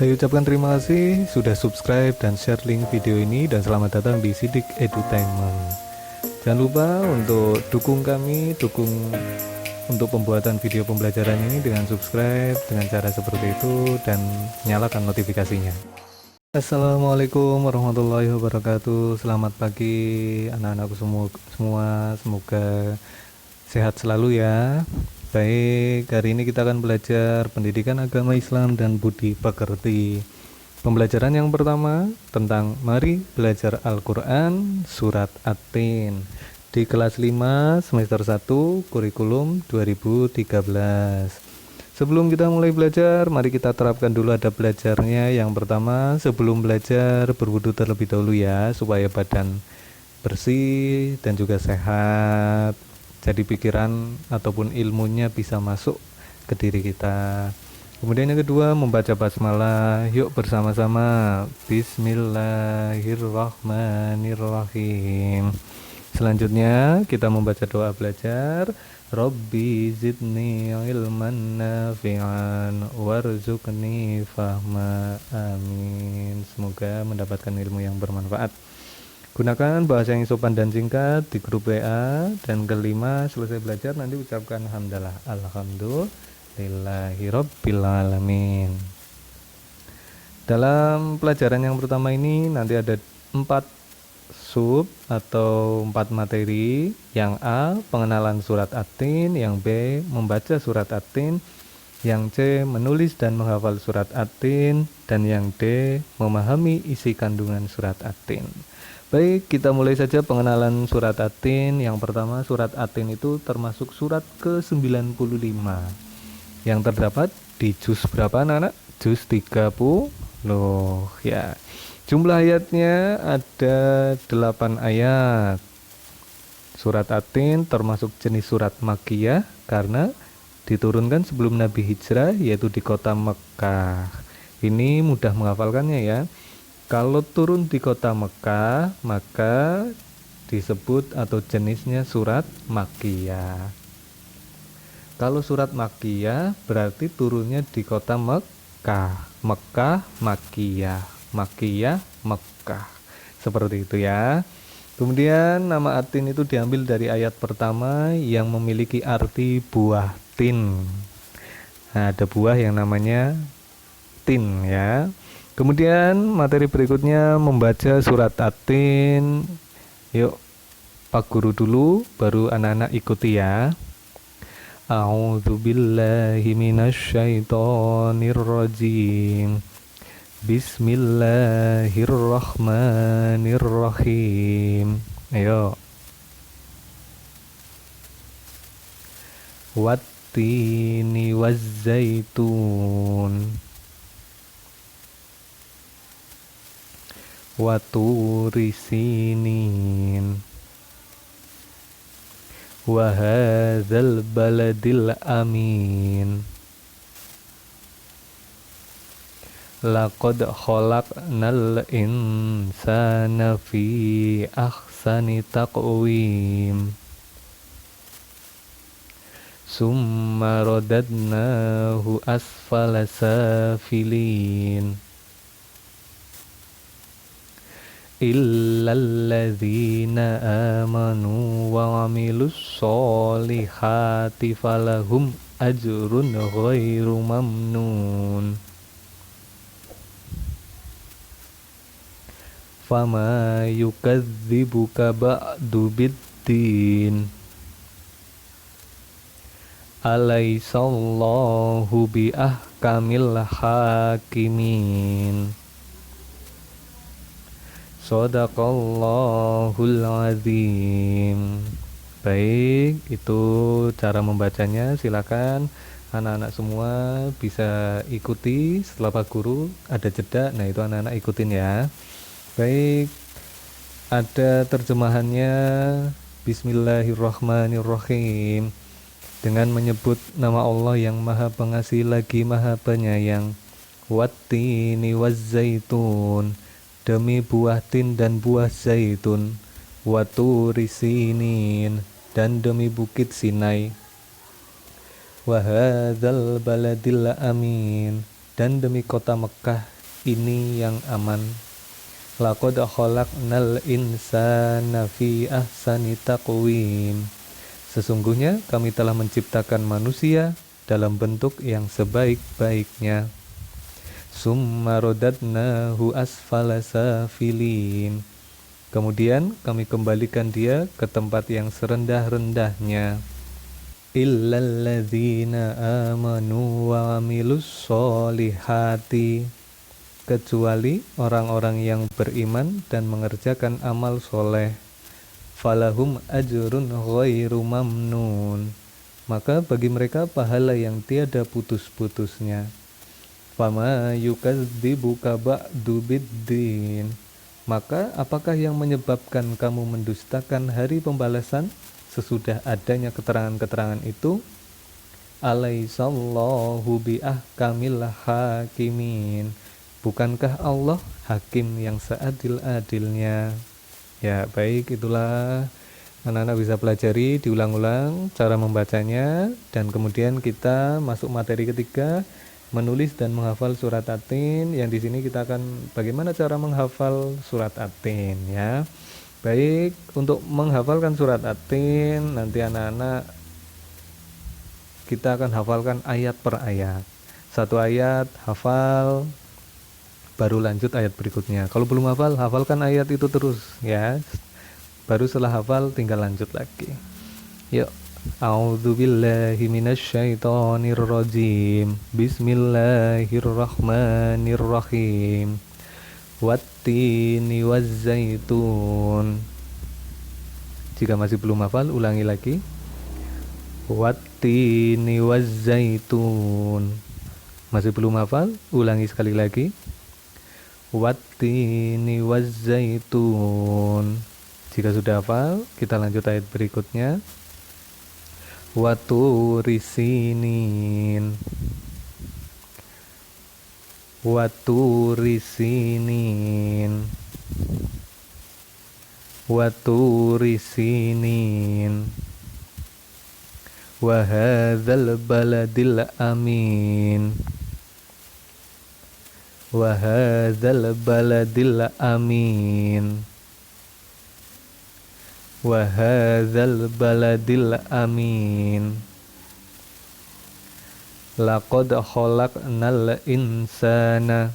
Saya ucapkan terima kasih sudah subscribe dan share link video ini, dan selamat datang di Sidik Edutainment. Jangan lupa untuk dukung kami, dukung untuk pembuatan video pembelajaran ini dengan subscribe dengan cara seperti itu dan nyalakan notifikasinya. Assalamualaikum warahmatullahi wabarakatuh. Selamat pagi anak-anakku semua, semoga sehat selalu ya. Baik, hari ini kita akan belajar pendidikan agama Islam dan budi pekerti. Pembelajaran yang pertama tentang mari belajar Al-Quran Surat At-Tin di kelas 5 semester 1 kurikulum 2013. Sebelum kita mulai belajar, mari kita terapkan dulu adab belajarnya. Yang pertama, sebelum belajar berwudu terlebih dahulu ya, supaya badan bersih dan juga sehat. Jadi pikiran ataupun ilmunya bisa masuk ke diri kita. Kemudian yang kedua, membaca basmalah. Yuk bersama-sama. Bismillahirrahmanirrahim. Selanjutnya kita membaca doa belajar. Rabbi zidni ilman nafi'an warzuqni fahma, amin. Semoga mendapatkan ilmu yang bermanfaat. Gunakan bahasa yang sopan dan singkat di grup WA. Dan kelima, selesai belajar nanti ucapkan hamdalah, alhamdulillahirabbil alamin. Dalam pelajaran yang pertama ini nanti ada 4 sub atau 4 materi. Yang A, pengenalan surat At-Tin. Yang B, membaca surat At-Tin. Yang C, menulis dan menghafal surat At-Tin. Dan yang D, memahami isi kandungan surat At-Tin. Baik, kita mulai saja pengenalan surat At-Tin. Yang pertama, surat At-Tin itu termasuk surat ke-95 yang terdapat di juz berapa anak-anak? Juz 30 ya. Jumlah ayatnya ada 8 ayat. Surat At-Tin termasuk jenis surat Makkiyah karena diturunkan sebelum Nabi hijrah, yaitu di kota Mekkah. Ini mudah menghafalkannya ya. Kalau turun di kota Mekah, maka disebut atau jenisnya surat Makkiyah. Kalau surat Makkiyah berarti turunnya di kota Mekah. Mekah, Makkiyah. Makkiyah, Mekah. Seperti itu ya. Kemudian nama At-Tin itu diambil dari ayat pertama yang memiliki arti buah tin. Nah, ada buah yang namanya tin ya. Kemudian materi berikutnya membaca surat At-Tin. Yuk Pak Guru dulu, baru anak-anak ikuti ya. A'udzubillahi minasyaitonirrajim. Bismillahirrahmanirrahim. Ayo. Wattini wazzaitun. Waturi sinin wa hadzal baladil amin laqad khalaqnal insana fi ahsani taqwim summa radadnahu asfala safilin illalladzina amanu wa amilus solihati falahum ajrun ghairu mamnun fama yukadzibuka ba'du biddin alaisallahu bi ahkamil hakimin. Shadaqallahul azim. Baik, itu cara membacanya. Silakan anak-anak semua bisa ikuti setelah Pak Guru ada jeda. Nah, itu anak-anak ikutin ya. Baik, ada terjemahannya. Bismillahirrahmanirrahim. Dengan menyebut nama Allah yang Maha Pengasih lagi Maha Penyayang. Wattini wazzaitun. Demi buah tin dan buah zaitun. Waturi sinin, dan demi bukit Sinai. Wahadzal baladil amin, dan demi kota Mekah ini yang aman. Laqad khalaqnal insana fi ahsani taqwim. Sesungguhnya kami telah menciptakan manusia dalam bentuk yang sebaik-baiknya. Summa radadnahu asfala safilin. Kemudian kami kembalikan dia ke tempat yang serendah-rendahnya. Illalladzina amanu wa amilus solihati, kecuali orang-orang yang beriman dan mengerjakan amal soleh. Falahum ajrun ghairu mamnun, maka bagi mereka pahala yang tiada putus-putusnya. Fama yukadzibuka ba'du biddin, maka apakah yang menyebabkan kamu mendustakan hari pembalasan sesudah adanya keterangan-keterangan itu? Alaisallahu biahkamil hakimin, bukankah Allah hakim yang seadil-adilnya? Ya baik, itulah anak-anak bisa pelajari diulang-ulang cara membacanya, dan kemudian kita masuk materi ketiga, menulis dan menghafal surat At-Tin. Yang di sini kita akan bagaimana cara menghafal surat At-Tin ya. Baik, untuk menghafalkan surat At-Tin nanti anak-anak kita akan hafalkan ayat per ayat. Satu ayat hafal, baru lanjut ayat berikutnya. Kalau belum hafal, hafalkan ayat itu terus ya. Baru setelah hafal tinggal lanjut lagi. Yuk. A'udzubillahi minasyaitonirrajim. Bismillahirrahmanirrahim. Wattini wazzaitun. Jika masih belum hafal, ulangi lagi. Wattini wazzaitun. Masih belum hafal, ulangi sekali lagi. Wattini wazzaitun. Jika sudah hafal, kita lanjut ayat berikutnya. Waturisinin. Waturisinin. Waturisinin. Wahadzal baladil amin. Wahadzal baladil amin. Wahadzal baladil amin. Laqad khalaqnal insana.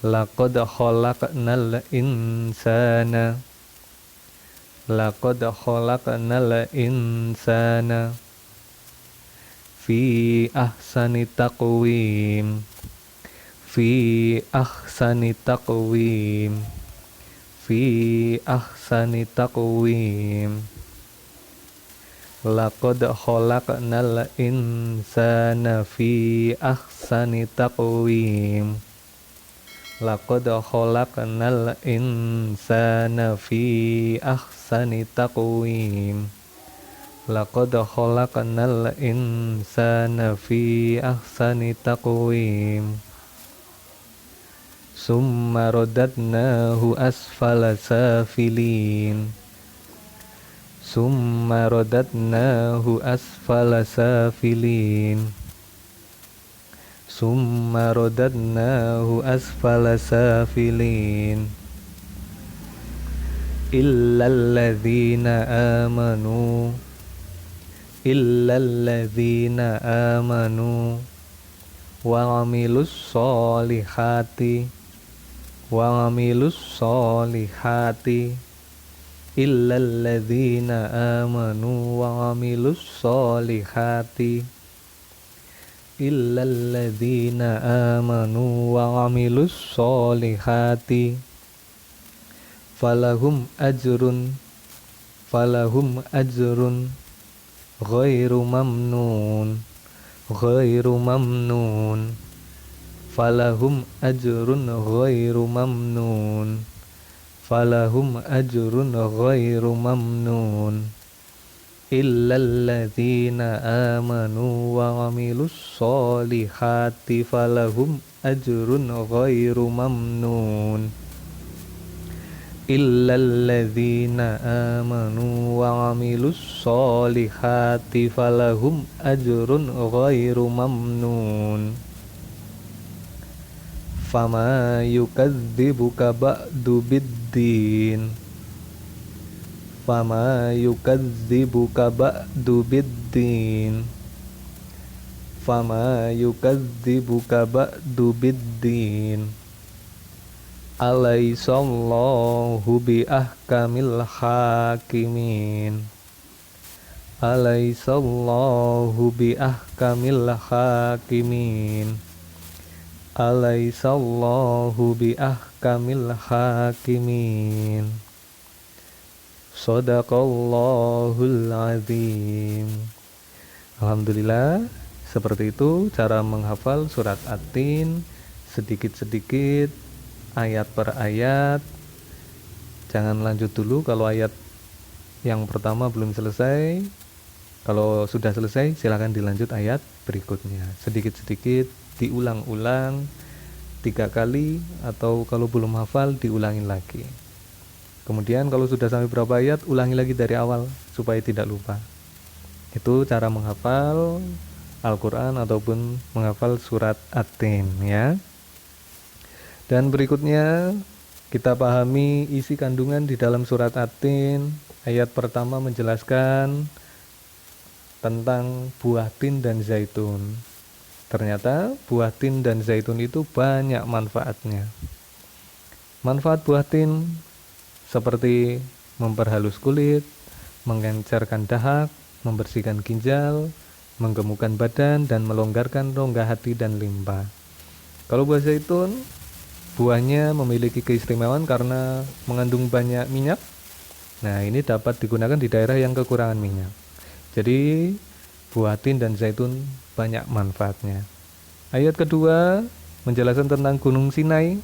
Laqad khalaqnal insana. Laqad khalaqnal insana fi ahsani taqwim. Fi ahsani taqwim. Fi ahsani taqwim. Laqad khalaqnal insana fi ahsani taqwim. Laqad khalaqnal insana fi ahsani taqwim. Laqad khalaqnal insana fi ahsani taqwim. Summa radadnahu asfala safilin. Summa radadnahu asfala safilin. Summa radadnahu asfala safilin. Illalladzina amanu. Illalladzina amanu wa amilus solihati. Wa amilus solihati. Illalladzina amanu wa amilus solihati. Illalladzina amanu wa amilus solihati. Falahum ajrun. Falahum ajrun ghairu mamnun. Ghairu mamnun. Falahum ajrun ghairu mamnun. Falahum ajrun ghairu mamnun. Illalladzina amanu wa amilus solihati falahum ajrun ghairu mamnun. Illalladzina amanu wa amilus solihati falahum ajrun ghairu mamnun. Fama yukadzibuka ba'du biddin. Fama yukadzibuka ba'du biddin. Fama yukadzibuka ba'du biddin. Alaisallahu bi ahkamil hakimin. Alaisallahu bi ahkamil hakimin. Alaisallahu bi ahkamil hakimin. Shadaqallahul azim. Alhamdulillah, seperti itu cara menghafal surat At-Tin, sedikit-sedikit, ayat per ayat. Jangan lanjut dulu kalau ayat yang pertama belum selesai. Kalau sudah selesai, silakan dilanjut ayat berikutnya. Sedikit-sedikit diulang-ulang 3 kali, atau kalau belum hafal diulangi lagi. Kemudian kalau sudah sampai berapa ayat, ulangi lagi dari awal supaya tidak lupa. Itu cara menghafal Al-Quran ataupun menghafal surat At-Tin ya. Dan berikutnya kita pahami isi kandungan di dalam surat At-Tin. Ayat pertama menjelaskan tentang buah tin dan zaitun. Ternyata buah tin dan zaitun itu banyak manfaatnya. Manfaat buah tin seperti memperhalus kulit, mengencerkan dahak, membersihkan ginjal, menggemukkan badan, dan melonggarkan rongga hati dan limpa. Kalau buah zaitun, buahnya memiliki keistimewaan karena mengandung banyak minyak. Nah, ini dapat digunakan di daerah yang kekurangan minyak. Jadi, buah tin dan zaitun banyak manfaatnya. Ayat kedua menjelaskan tentang Gunung Sinai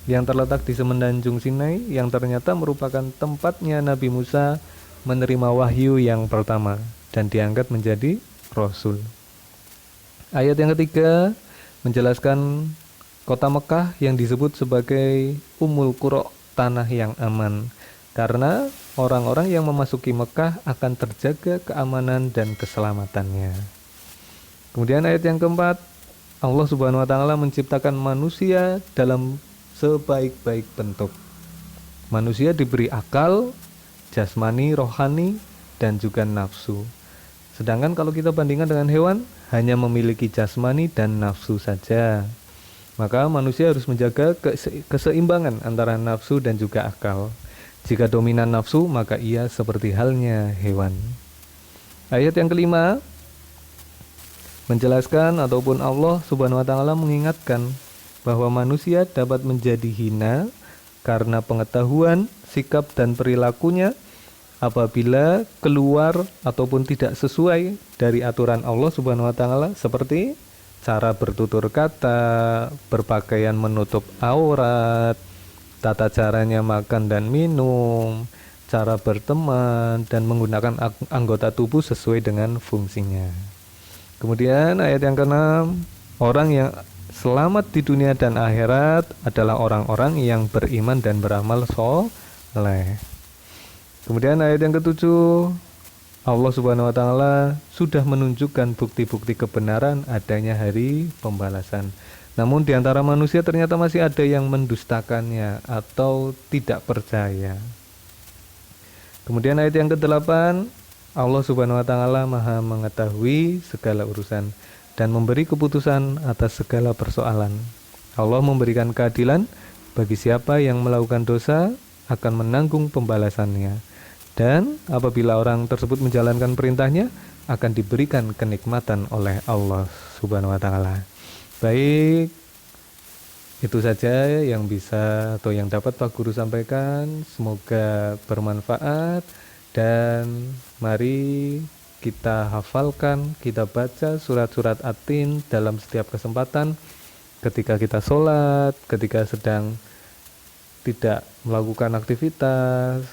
yang terletak di semenanjung Sinai, yang ternyata merupakan tempatnya Nabi Musa menerima wahyu yang pertama dan diangkat menjadi Rasul. Ayat yang ketiga menjelaskan kota Mekah yang disebut sebagai Ummul Qura, tanah yang aman, karena orang-orang yang memasuki Mekah akan terjaga keamanan dan keselamatannya. Kemudian ayat yang keempat, Allah Subhanahu wa taala menciptakan manusia dalam sebaik-baik bentuk. Manusia diberi akal, jasmani, rohani, dan juga nafsu. Sedangkan kalau kita bandingkan dengan hewan, hanya memiliki jasmani dan nafsu saja. Maka manusia harus menjaga keseimbangan antara nafsu dan juga akal. Jika dominan nafsu, maka ia seperti halnya hewan. Ayat yang kelima menjelaskan ataupun Allah Subhanahu wa taala mengingatkan bahwa manusia dapat menjadi hina karena pengetahuan, sikap dan perilakunya apabila keluar ataupun tidak sesuai dari aturan Allah Subhanahu wa taala, seperti cara bertutur kata, berpakaian menutup aurat, tata caranya makan dan minum, cara berteman, dan menggunakan anggota tubuh sesuai dengan fungsinya. Kemudian ayat yang ke-6, orang yang selamat di dunia dan akhirat adalah orang-orang yang beriman dan beramal soleh. Kemudian ayat yang ke-7, Allah Subhanahu wa taala sudah menunjukkan bukti-bukti kebenaran adanya hari pembalasan. Namun di antara manusia ternyata masih ada yang mendustakannya atau tidak percaya. Kemudian ayat yang ke-8, Allah Subhanahu wa taala Maha mengetahui segala urusan dan memberi keputusan atas segala persoalan. Allah memberikan keadilan bagi siapa yang melakukan dosa akan menanggung pembalasannya. Dan apabila orang tersebut menjalankan perintahnya, akan diberikan kenikmatan oleh Allah Subhanahu wa taala. Baik, itu saja yang bisa atau yang dapat Pak Guru sampaikan. Semoga bermanfaat dan mari kita hafalkan, kita baca surat-surat At-Tin dalam setiap kesempatan, ketika kita sholat, ketika sedang tidak melakukan aktivitas,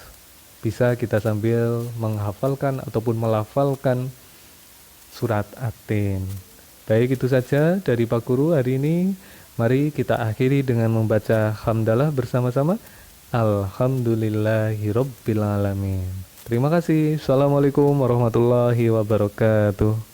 bisa kita sambil menghafalkan ataupun melafalkan surat At-Tin. Baik, itu saja dari Pak Guru hari ini. Mari kita akhiri dengan membaca hamdalah bersama-sama. Alhamdulillahirabbil alamin. Terima kasih. Assalamualaikum warahmatullahi wabarakatuh.